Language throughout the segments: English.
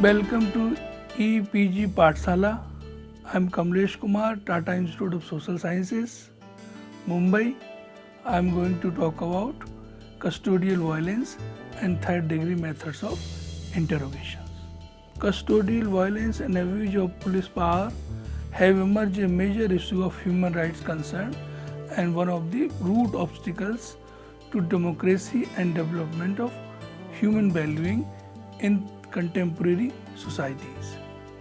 Welcome to EPG Pathshala. I am Kamlesh Kumar, Tata Institute of Social Sciences, Mumbai. I am going to talk about custodial violence and third degree methods of interrogations. Custodial violence and abuse of police power have emerged a major issue of human rights concern and one of the root obstacles to democracy and development of human well-being in contemporary societies.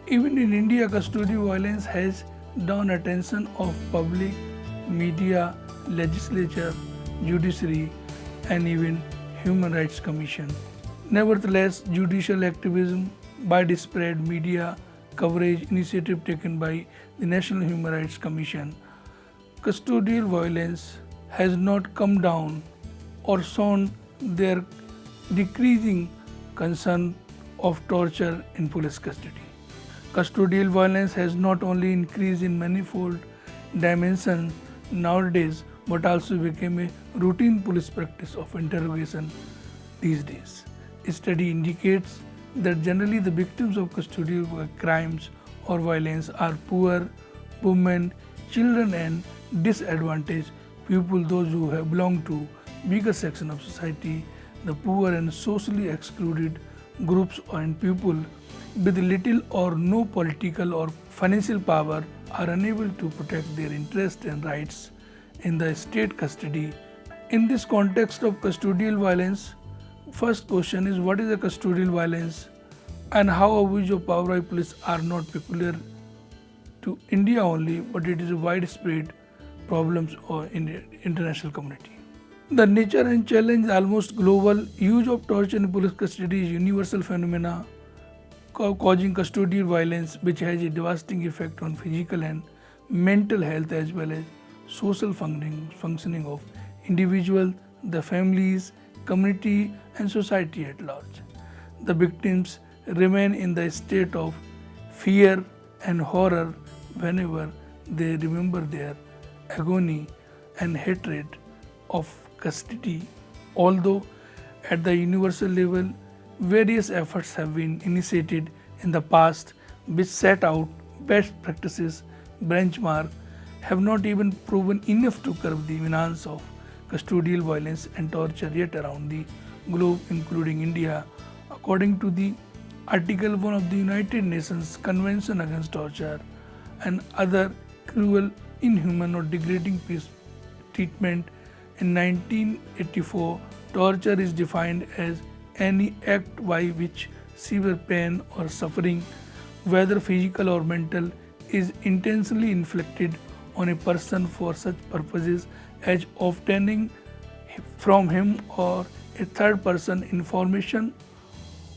Even in India, custodial violence has drawn attention of public, media, legislature, judiciary, and even Human Rights Commission. Nevertheless, judicial activism, widespread media coverage, initiative taken by the National Human Rights Commission, custodial violence has not come down or shown their decreasing concern of torture in police custody. Custodial violence has not only increased in manifold dimensions nowadays but also became a routine police practice of interrogation these days. A study indicates that generally the victims of custodial crimes or violence are poor, women, children and disadvantaged people, those who have belonged to bigger section of society, the poor and socially excluded groups and people with little or no political or financial power are unable to protect their interests and rights in the state custody. In this context of custodial violence, first question is what is a custodial violence and how abuse of power by police are not peculiar to India only, but it is a widespread problems in the international community. The nature and challenge almost global. Use of torture in police custody is universal phenomena causing custodial violence, which has a devastating effect on physical and mental health as well as social functioning of individuals, the families, community and society at large. The victims remain in the state of fear and horror whenever they remember their agony and hatred of custody. Although at the universal level, various efforts have been initiated in the past which set out best practices, benchmark, have not even proven enough to curb the menace of custodial violence and torture yet around the globe, including India. According to the Article 1 of the United Nations Convention Against Torture and other cruel, inhuman or degrading treatment, in 1984, torture is defined as any act by which severe pain or suffering, whether physical or mental, is intentionally inflicted on a person for such purposes as obtaining from him or a third person information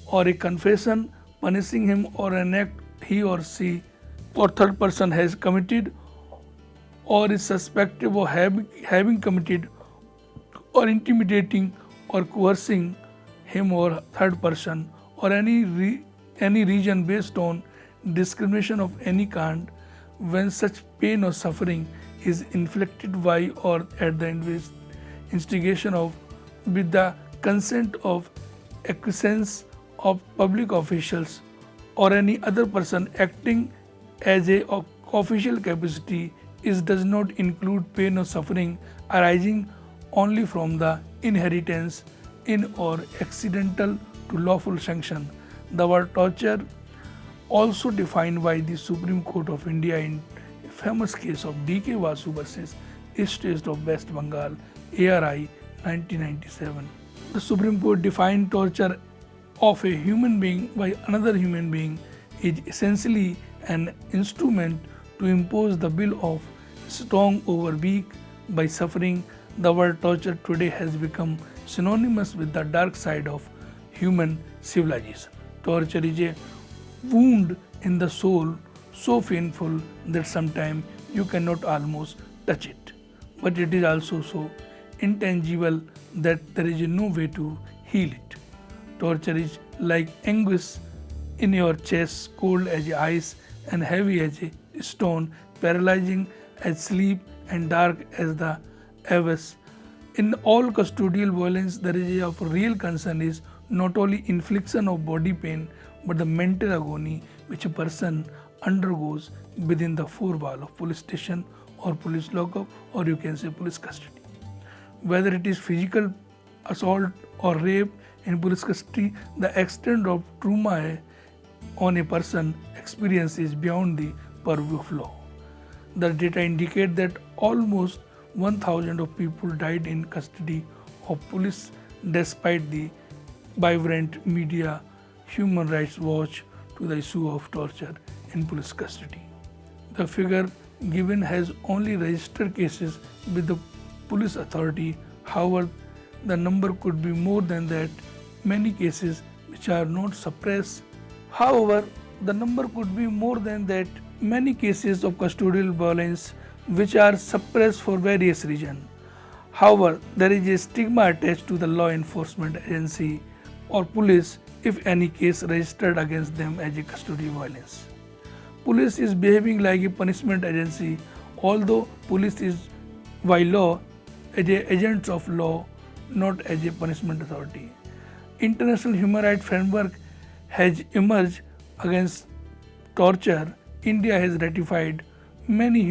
or a confession, punishing him or an act he or she or third person has committed or is suspected of having committed, or intimidating or coercing him or third person, or any reason based on discrimination of any kind when such pain or suffering is inflicted by or at the instigation of, with the consent of, acquiescence of public officials or any other person acting as a official capacity, is does not include pain or suffering arising only from the inheritance in or accidental to lawful sanction. The word torture, also defined by the Supreme Court of India in a famous case of D.K. Vasu versus State of West Bengal, ARI 1997. The Supreme Court defined torture of a human being by another human being is essentially an instrument to impose the will of strong over weak by suffering. The word torture today has become synonymous with the dark side of human civilization. Torture is a wound in the soul so painful that sometimes you cannot almost touch it. But it is also so intangible that there is no way to heal it. Torture is like anguish in your chest, cold as ice and heavy as a stone, paralyzing as sleep and dark as the abyss. In all custodial violence, the area of real concern is not only infliction of body pain but the mental agony which a person undergoes within the four walls of police station or police lockup, or you can say police custody. Whether it is physical assault or rape in police custody, the extent of trauma on a person experience is beyond the purview of law. The data indicate that almost 1,000 of people died in custody of police despite the vibrant media Human Rights Watch to the issue of torture in police custody. The figure given has only registered cases with the police authority. However, the number could be more than that. Many cases which are not suppressed. However, the number could be more than that. Many cases of custodial violence which are suppressed for various reasons. However, there is a stigma attached to the law enforcement agency or police if any case registered against them as a custodial violence. Police is behaving like a punishment agency, although police is by law as a agents of law, not as a punishment authority. International human rights framework has emerged against torture. India has ratified many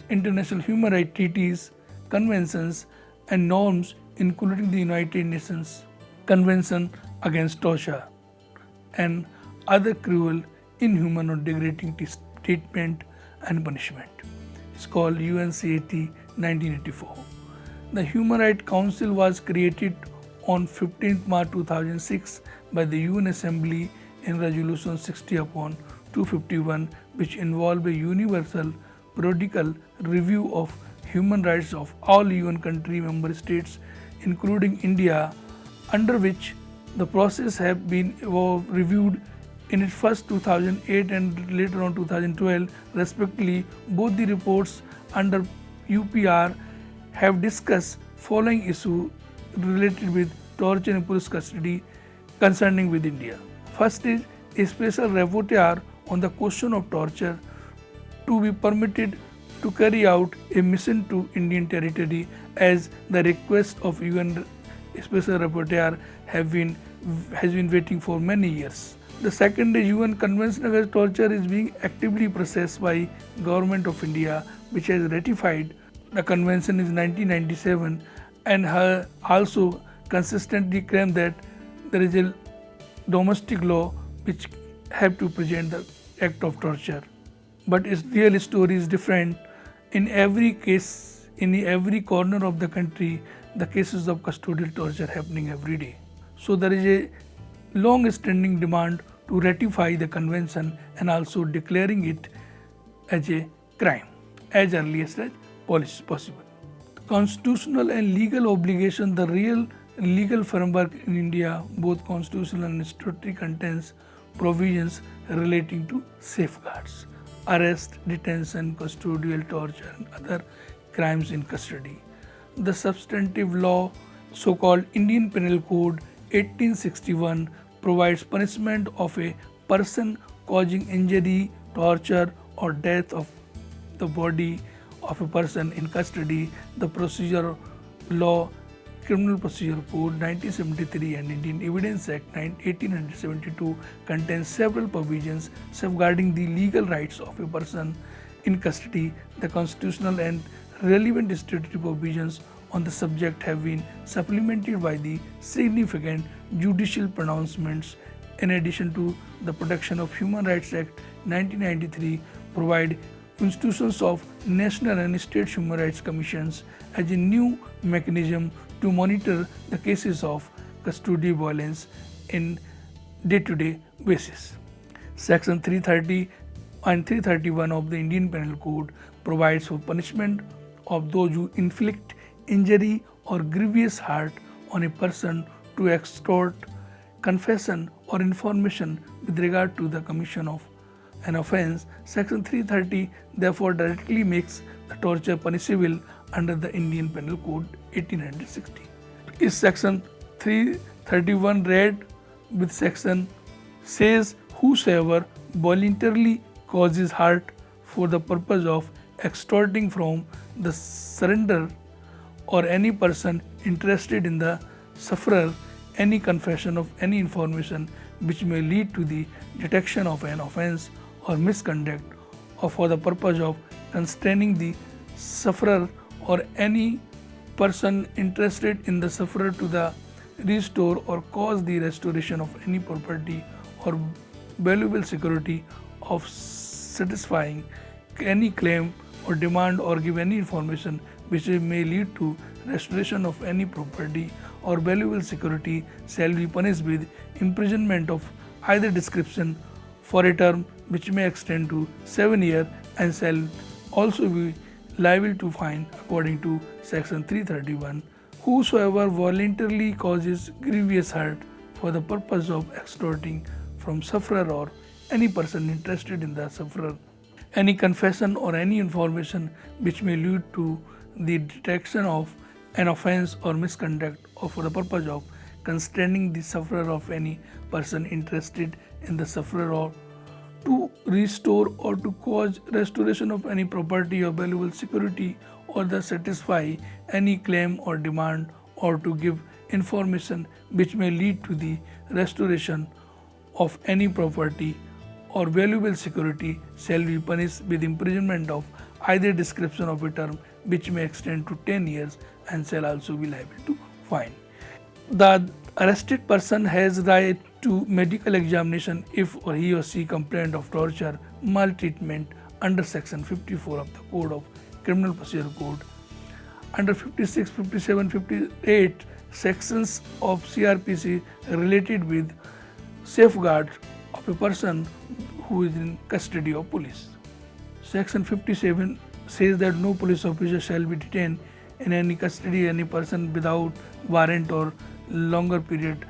international human rights treaties, conventions and norms, including the United Nations Convention Against Torture and other cruel, inhuman or degrading treatment and punishment. It's called UNCAT 1984. The Human Rights Council was created on 15th March 2006 by the UN Assembly in Resolution 60/251, which involved a universal periodical review of human rights of all UN country member states, including India, under which the process have been reviewed in its first 2008 and later on 2012 respectively. Both the reports under UPR have discussed following issues related with torture in police custody concerning with India. First is a special rapporteur on the question of torture to be permitted to carry out a mission to Indian territory as the request of UN special rapporteur has been waiting for many years. The second is UN Convention Against Torture is being actively processed by Government of India, which has ratified the convention in 1997 and has also consistently claimed that there is a domestic law which have to present the act of torture. But its real story is different. In every case, in every corner of the country, the cases of custodial torture happening every day. So there is a long-standing demand to ratify the convention and also declaring it as a crime as early as possible. Constitutional and legal obligation. The real legal framework in India, both constitutional and statutory, contains provisions relating to safeguards, arrest, detention, custodial torture and other crimes in custody. The substantive law, so-called Indian Penal Code 1861, provides punishment of a person causing injury, torture or death of the body of a person in custody. The procedure law, Criminal Procedure Code 1973 and Indian Evidence Act 1872 contains several provisions safeguarding the legal rights of a person in custody. The constitutional and relevant statutory provisions on the subject have been supplemented by the significant judicial pronouncements. In addition to the Protection of Human Rights Act 1993, provide institutions of national and state human rights commissions as a new mechanism to monitor the cases of custodial violence in day-to-day basis. Section 330 and 331 of the Indian Penal Code provides for punishment of those who inflict injury or grievous hurt on a person to extort confession or information with regard to the commission of an offence. Section 330 therefore directly makes the torture punishable under the Indian Penal Code 1860. Is Section 331 read with section says whosoever voluntarily causes hurt for the purpose of extorting from the surrender or any person interested in the sufferer any confession of any information which may lead to the detection of an offense or misconduct, or for the purpose of constraining the sufferer or any person interested in the sufferer to the restore or cause the restoration of any property or valuable security, of satisfying any claim or demand, or give any information which may lead to restoration of any property or valuable security, shall be punished with imprisonment of either description for a term which may extend to 7 years, and shall also be liable to fine according to section 331. Whosoever voluntarily causes grievous hurt for the purpose of extorting from sufferer or any person interested in the sufferer any confession or any information which may lead to the detection of an offense or misconduct, or for the purpose of constraining the sufferer of any person interested in the sufferer, or to restore or to cause restoration of any property or valuable security, or to satisfy any claim or demand, or to give information which may lead to the restoration of any property or valuable security, shall be punished with imprisonment of either description of a term which may extend to 10 years, and shall also be liable to fine. The arrested person has right to medical examination if or he or she complained of torture, maltreatment under section 54 of the Code of Criminal Procedure Code. Under 56, 57, 58 sections of CRPC related with safeguard of a person who is in custody of police. Section 57 says that no police officer shall be detained in any custody any person without warrant or longer period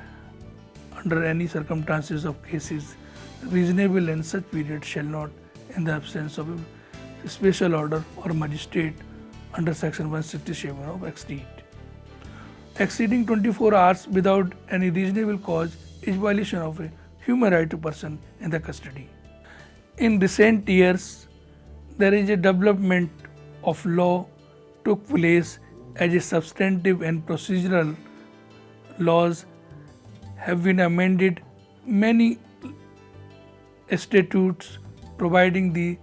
under any circumstances of cases reasonable, and such period shall not, in the absence of a special order or magistrate under section 167 of exceed. Exceeding 24 hours without any reasonable cause is violation of a human right to person in the custody. In recent years, there is a development of law took place as a substantive and procedural laws have been amended, many statutes providing the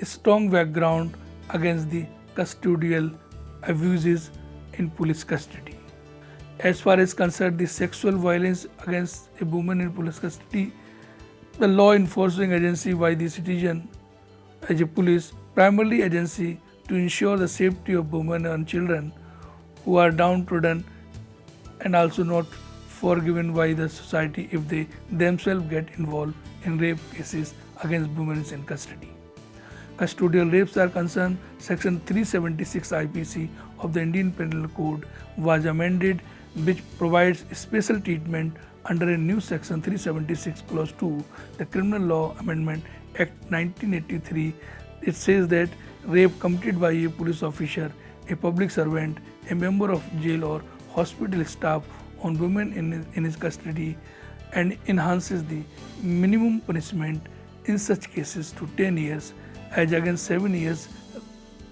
strong background against the custodial abuses in police custody. As far as concerned the sexual violence against a woman in police custody, the law enforcing agency by the citizen as a police primarily agency to ensure the safety of women and children who are downtrodden and also not forgiven by the society if they themselves get involved in rape cases against women in custody. Custodial rapes are concerned, section 376 IPC of the Indian Penal Code was amended, which provides special treatment under a new section 376 clause 2, the Criminal Law Amendment Act 1983. It says that rape committed by a police officer, a public servant, a member of jail or hospital staff on women in his custody, and enhances the minimum punishment in such cases to 10 years as against 7 years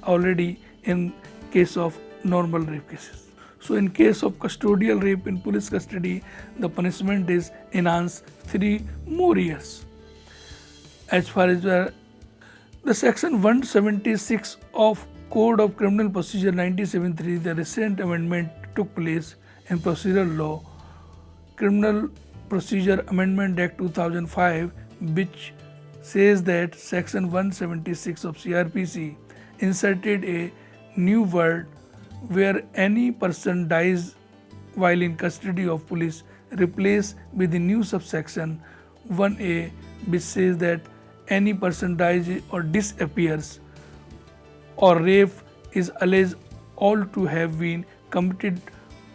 already in case of normal rape cases. So in case of custodial rape in police custody, the punishment is enhanced 3 more years. As far as the section 176 of Code of Criminal Procedure 1973, the recent amendment took place in procedural law, Criminal Procedure Amendment Act 2005, which says that section 176 of CRPC inserted a new word where any person dies while in custody of police, replaced with the new subsection 1A, which says that any person dies or disappears or rape is alleged all to have been committed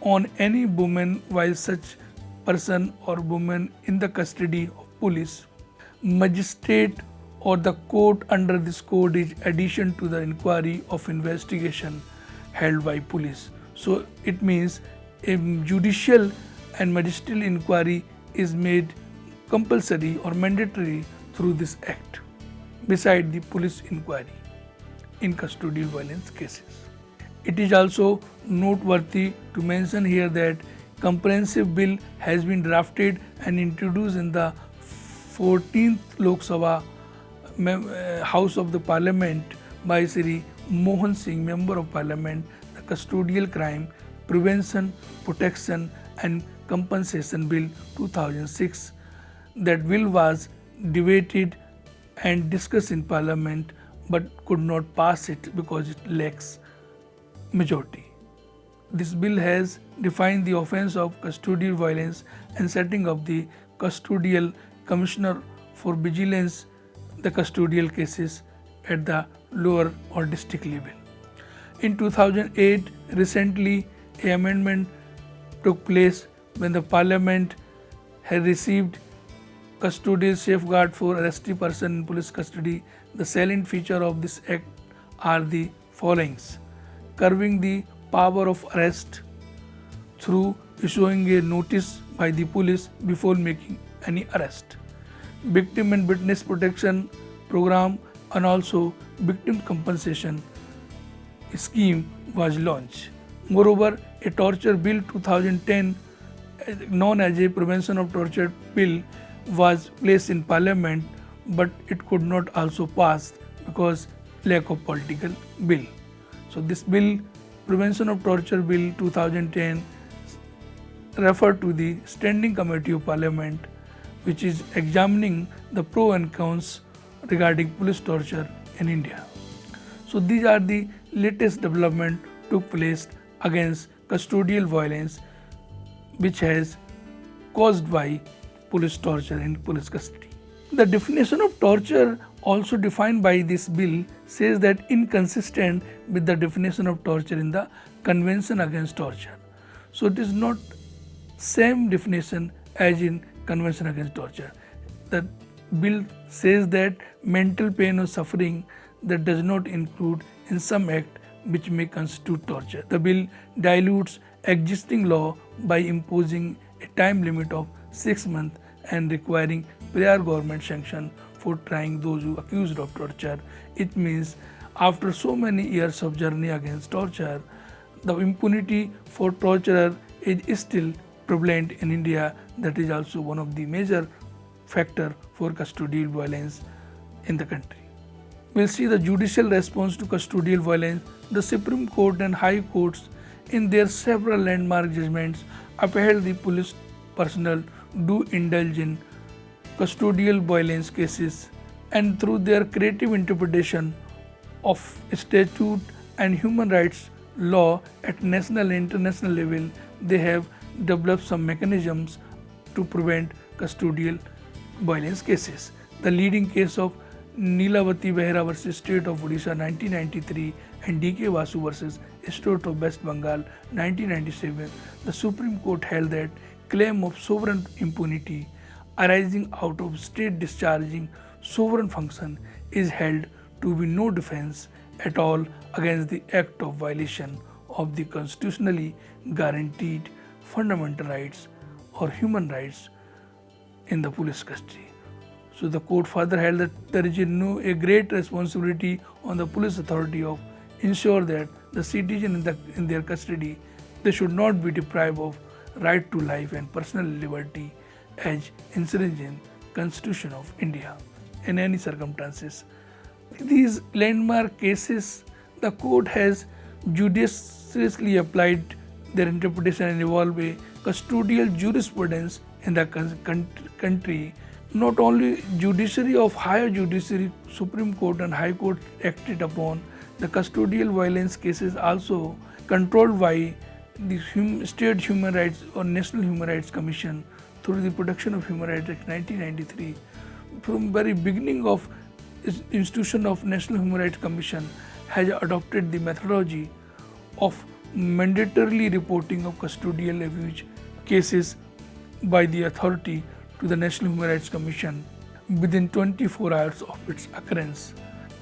on any woman while such person or woman in the custody of police. Magistrate or the court under this code is addition to the inquiry of investigation held by police. So it means a judicial and magisterial inquiry is made compulsory or mandatory through this act, beside the police inquiry in custodial violence cases. It is also noteworthy to mention here that comprehensive bill has been drafted and introduced in the 14th Lok Sabha House of the Parliament by Sri Mohan Singh, Member of Parliament, the Custodial Crime Prevention, Protection and Compensation Bill 2006. That bill was debated and discussed in Parliament but could not pass it because it lacks majority. This bill has defined the offence of custodial violence and setting up the custodial commissioner for vigilance the custodial cases at the lower or district level. In 2008, recently, an amendment took place when the Parliament had received custodial safeguard for arrested person in police custody. The salient feature of this act are the followings: curbing the power of arrest through issuing a notice by the police before making any arrest, victim and witness protection program, and also victim compensation scheme was launched. Moreover, a torture bill 2010 known as a Prevention of Torture Bill was placed in Parliament, but it could not also pass because lack of political will. So this bill, Prevention of Torture Bill 2010, referred to the Standing Committee of Parliament, which is examining the pros and cons regarding police torture in India. So these are the latest development took place against custodial violence which has caused by police torture in police custody. The definition of torture also defined by this bill says that inconsistent with the definition of torture in the Convention Against Torture. So it is not same definition as in Convention Against Torture. The bill says that mental pain or suffering that does not include in some act which may constitute torture. The bill dilutes existing law by imposing a time limit of 6 months and requiring prior government sanction for trying those who are accused of torture. It means after so many years of journey against torture, the impunity for torturer is still prevalent in India. That is also one of the major factor for custodial violence in the country. We'll see the judicial response to custodial violence. The Supreme Court and High Courts in their several landmark judgments upheld the police personnel do indulge in custodial violence cases, and through their creative interpretation of statute and human rights law at national and international level, they have developed some mechanisms to prevent custodial violence cases. The leading case of Neelavati Behera versus State of Odisha 1993 and D.K. Vasu versus State of West Bengal 1997, the Supreme Court held that claim of sovereign impunity arising out of state discharging sovereign function is held to be no defense at all against the act of violation of the constitutionally guaranteed fundamental rights or human rights in the police custody. So the court further held that there is a great responsibility on the police authority of ensure that the citizen in their custody, they should not be deprived of right to life and personal liberty as inherent in Constitution of India in any circumstances. These landmark cases, the court has judiciously applied their interpretation and evolved a custodial jurisprudence in the country. Not only judiciary of higher judiciary, Supreme Court and High Court acted upon the custodial violence cases also controlled by the State Human Rights or National Human Rights Commission through the Protection of Human Rights Act 1993. From very beginning of institution of National Human Rights Commission has adopted the methodology of mandatorily reporting of custodial abuse cases by the authority to the National Human Rights Commission within 24 hours of its occurrence,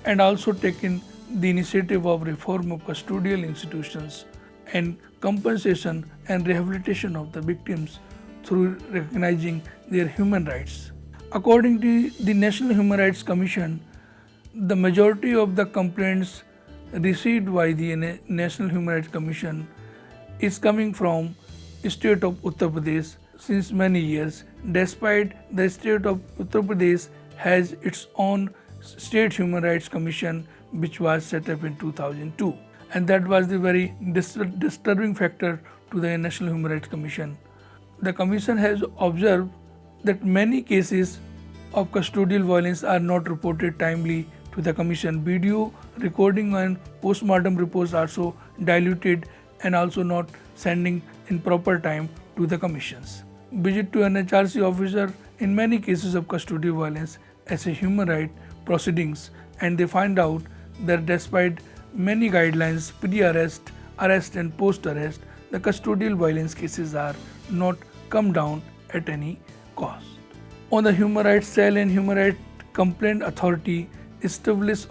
and also taken the initiative of reform of custodial institutions and compensation and rehabilitation of the victims through recognizing their human rights. According to the National Human Rights Commission, the majority of the complaints received by the National Human Rights Commission is coming from state of Uttar Pradesh since many years, despite the state of Uttar Pradesh has its own State Human Rights Commission which was set up in 2002. And that was the very disturbing factor to the National Human Rights Commission. The Commission has observed that many cases of custodial violence are not reported timely to the Commission. Video recording and postmortem reports are also diluted and also not sending in proper time to the Commissions. Visit to NHRC officer in many cases of custodial violence as a human right proceedings, and they find out that despite many guidelines, pre-arrest, arrest and post-arrest, the custodial violence cases are not come down at any cost. On the Human Rights Cell and Human Rights Complaint Authority established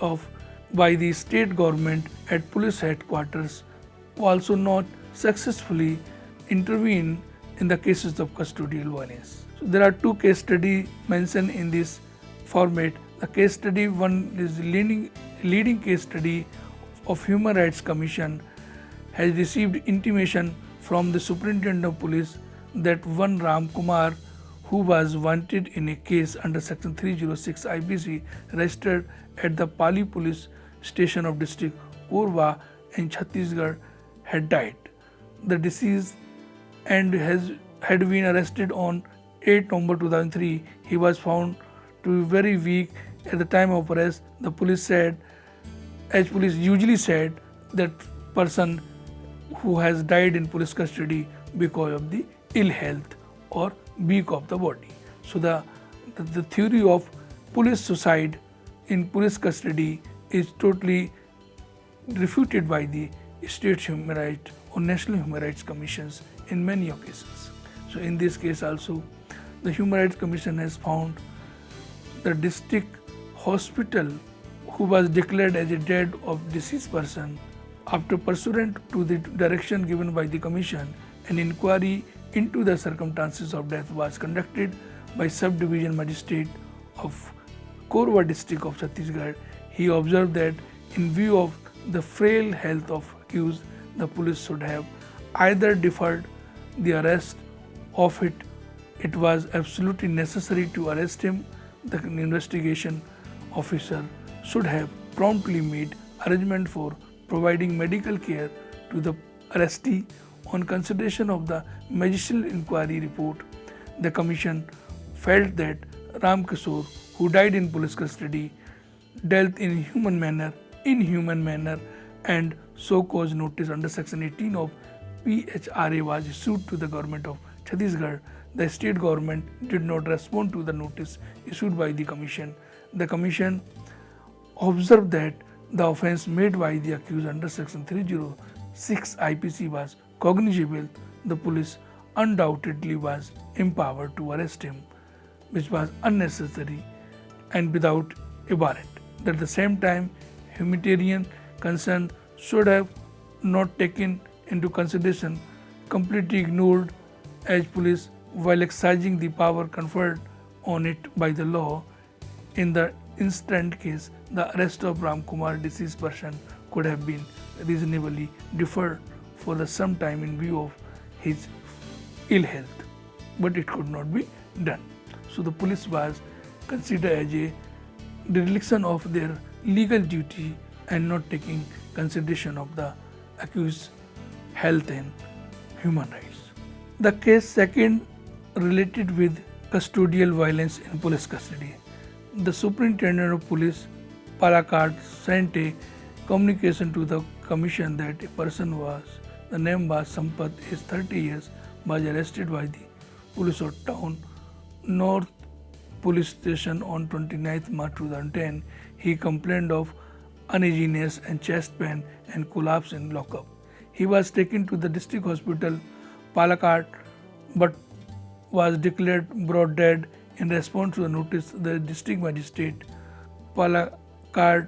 by the state government at police headquarters also not successfully intervene in the cases of custodial violence. So there are two case studies mentioned in this format. The case study one is leading case study of Human Rights Commission has received intimation from the Superintendent of Police that one Ram Kumar, who was wanted in a case under Section 306 IPC registered at the Pali Police Station of District Korba in Chhattisgarh, had died. The deceased and had been arrested on 8 November 2003. He was found to be very weak at the time of arrest. The police said, as police usually said, that person who has died in police custody because of the ill health or weak of the body. So the theory of police suicide in police custody is totally refuted by the State Human Rights or National Human Rights Commissions in many occasions. So in this case also, the Human Rights Commission has found the district hospital who was declared as a dead of deceased person. After pursuant to the direction given by the Commission, an inquiry into the circumstances of death was conducted by Sub-Division Magistrate of Korba district of Chhattisgarh. He observed that in view of the frail health of accused, the police should have either deferred the arrest of it. It was absolutely necessary to arrest him. The investigation officer should have promptly made arrangement for providing medical care to the arrestee. On consideration of the magistrate inquiry report, the Commission felt that Ram Kishore, who died in police custody, dealt in inhuman manner, and so cause notice under Section 18 of PHRA was issued to the government of Chhattisgarh. The state government did not respond to the notice issued by the Commission. The Commission observed that the offence made by the accused under Section 306 IPC was cognizable. The police undoubtedly was empowered to arrest him, which was unnecessary and without a warrant. At the same time, humanitarian concern should have not taken into consideration, completely ignored as police while exercising the power conferred on it by the law. In the instant case, the arrest of Ram Kumar, deceased person, could have been reasonably deferred for the some time in view of his ill health, but it could not be done. So the police was considered as a dereliction of their legal duty and not taking consideration of the accused's health and human rights. The case second related with custodial violence in police custody. The Superintendent of Police Palakkad sent a communication to the Commission that a person the name was Sampath, is 30 years, was arrested by the police of town North Police Station on 29th March 2010. He complained of uneasiness and chest pain and collapse in lockup. He was taken to the district hospital Palakkad but was declared brought dead. In response to the notice, the district magistrate Palakkad,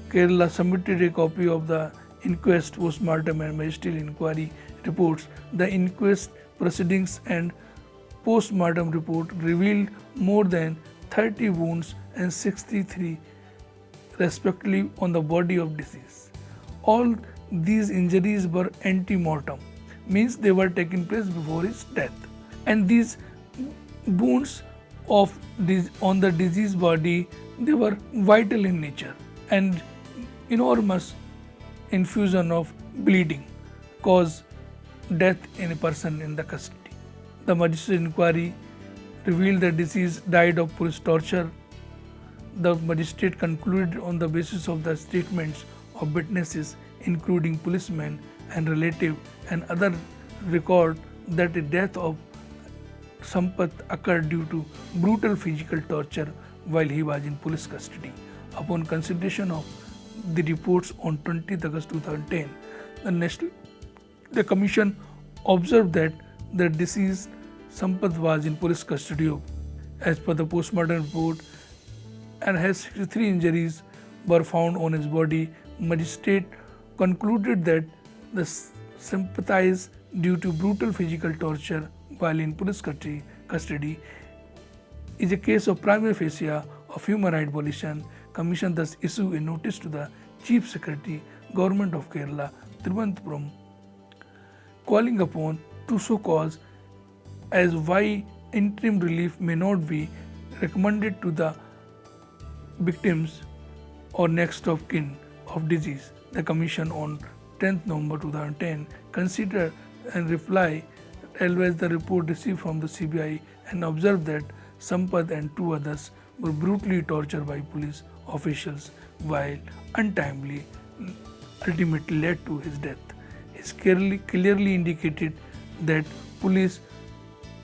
Kerala submitted a copy of the inquest, postmortem and magisterial inquiry reports. The inquest proceedings and postmortem report revealed more than 30 wounds and 63 respectively on the body of deceased. All these injuries were ante-mortem, means they were taking place before his death. And these wounds of on the diseased body, they were vital in nature, and enormous infusion of bleeding caused death in a person in the custody. The magistrate inquiry revealed the deceased died of police torture. The magistrate concluded on the basis of the statements of witnesses, including policemen and relative and other record, that the death of Sampath occurred due to brutal physical torture while he was in police custody. Upon consideration of the reports on 20th August 2010, the commission observed that the deceased Sampath was in police custody as per the postmortem report, and has 63 injuries were found on his body. Magistrate concluded that the sympathize due to brutal physical torture while in police custody is a case of prima facie of human rights violation. Commission thus issued a notice to the Chief Secretary, Government of Kerala, Thiruvananthapuram, calling upon to show cause as why interim relief may not be recommended to the victims or next of kin of disease. The Commission on 10th November 2010 considered and reply always the report received from the CBI and observed that Sampath and two others were brutally tortured by police officials while untimely ultimately led to his death. It clearly indicated that police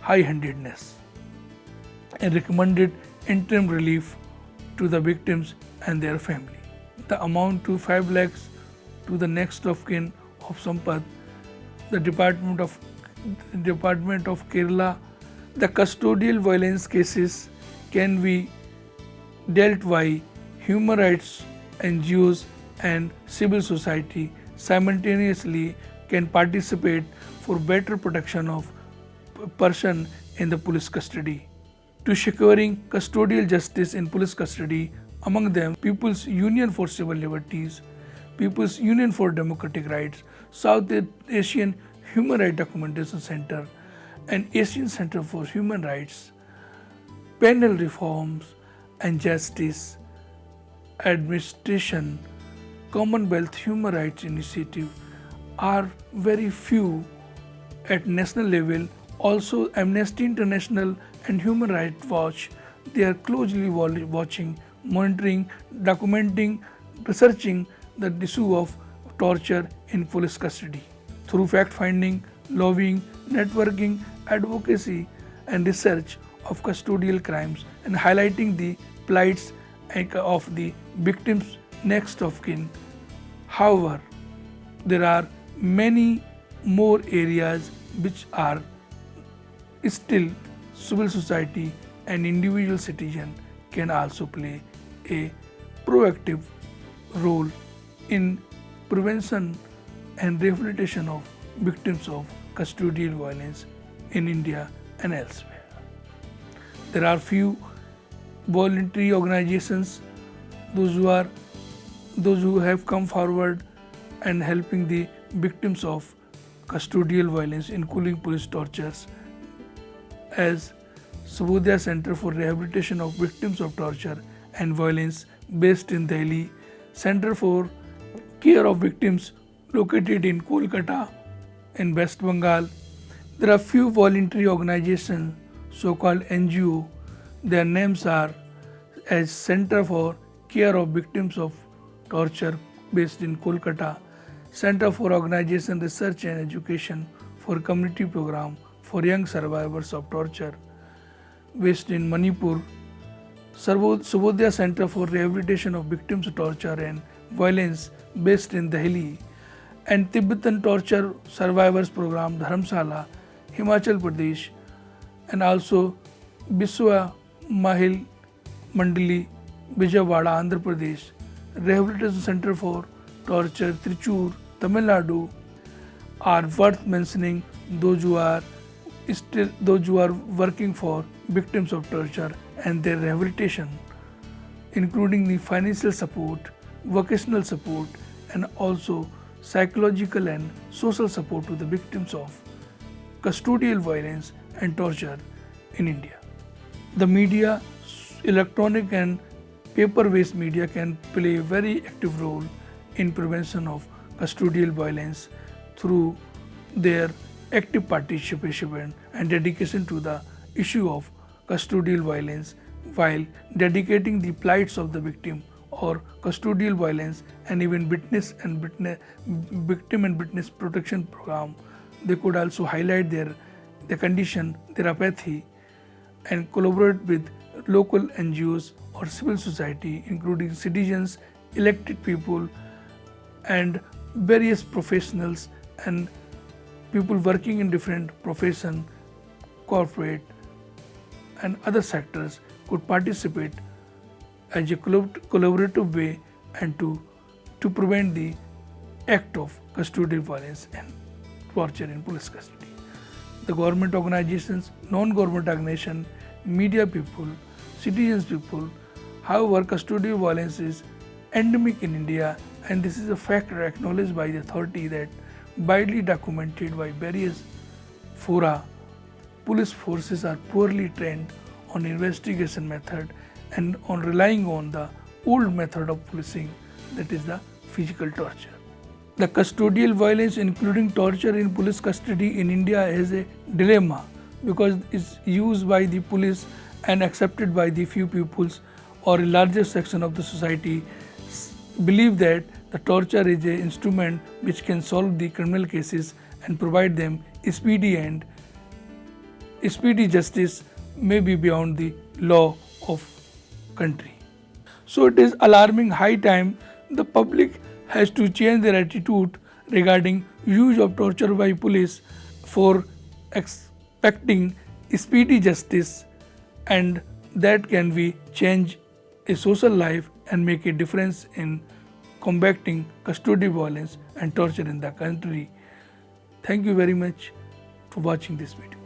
high-handedness and recommended interim relief to the victims and their family. The amount to 5 lakhs to the next of kin of Sampath. The Department of Kerala. The custodial violence cases can be dealt by human rights NGOs and civil society simultaneously can participate for better protection of person in the police custody. To securing custodial justice in police custody, among them People's Union for Civil Liberties, People's Union for Democratic Rights, South Asian Human Rights Documentation Center, and Asian Center for Human Rights, Penal Reforms and Justice Administration, Commonwealth Human Rights Initiative are very few at national level. Also, Amnesty International and Human Rights Watch, they are closely watching, monitoring, documenting, researching the issue of torture in police custody. Through fact-finding, lobbying, networking, advocacy and research of custodial crimes and highlighting the plights of the victims next of kin. However, there are many more areas which are still civil society and individual citizen can also play a proactive role in prevention and rehabilitation of victims of custodial violence in India and elsewhere. There are few voluntary organizations, those who have come forward and helping the victims of custodial violence, including police tortures, as Subodhya Center for Rehabilitation of Victims of Torture and Violence based in Delhi, Center for Care of Victims located in Kolkata in West Bengal. There are few voluntary organizations, so-called NGO. Their names are as Center for Care of Victims of Torture based in Kolkata, Center for Organization Research and Education for Community Program for Young Survivors of Torture based in Manipur, Subodhya Center for Rehabilitation of Victims of Torture and Violence based in Delhi, and Tibetan Torture Survivors Program Dharamsala, Himachal Pradesh, and also Biswa Mahil Mandali, Vijayawada, Andhra Pradesh, Rehabilitation Center for Torture Trichur, Tamil Nadu are worth mentioning. Those who are working for victims of torture and their rehabilitation, including the financial support, vocational support, and also psychological and social support to the victims of custodial violence and torture in India. The media, electronic and paper-based media can play a very active role in prevention of custodial violence through their active participation and dedication to the issue of custodial violence while dedicating the plights of the victim or custodial violence and even victim and witness protection program. They could also highlight their condition, their apathy, and collaborate with local NGOs or civil society, including citizens, elected people, and various professionals and people working in different profession, corporate, and other sectors could participate as a collaborative way and to prevent the act of custodial violence and torture in police custody. The government organizations, non-government organizations, media people, citizens people, however, custodial violence is endemic in India, and this is a fact acknowledged by the authority that widely documented by various fora. Police forces are poorly trained on investigation method and on relying on the old method of policing, that is the physical torture. The custodial violence, including torture in police custody in India, is a dilemma because it's used by the police and accepted by the few peoples or a larger section of the society believe that the torture is an instrument which can solve the criminal cases and provide them speedy justice, may be beyond the law of country. So it is alarming high time the public has to change their attitude regarding use of torture by police for expecting speedy justice, and that can be change a social life and make a difference in combating custodial violence and torture in the country. Thank you very much for watching this video.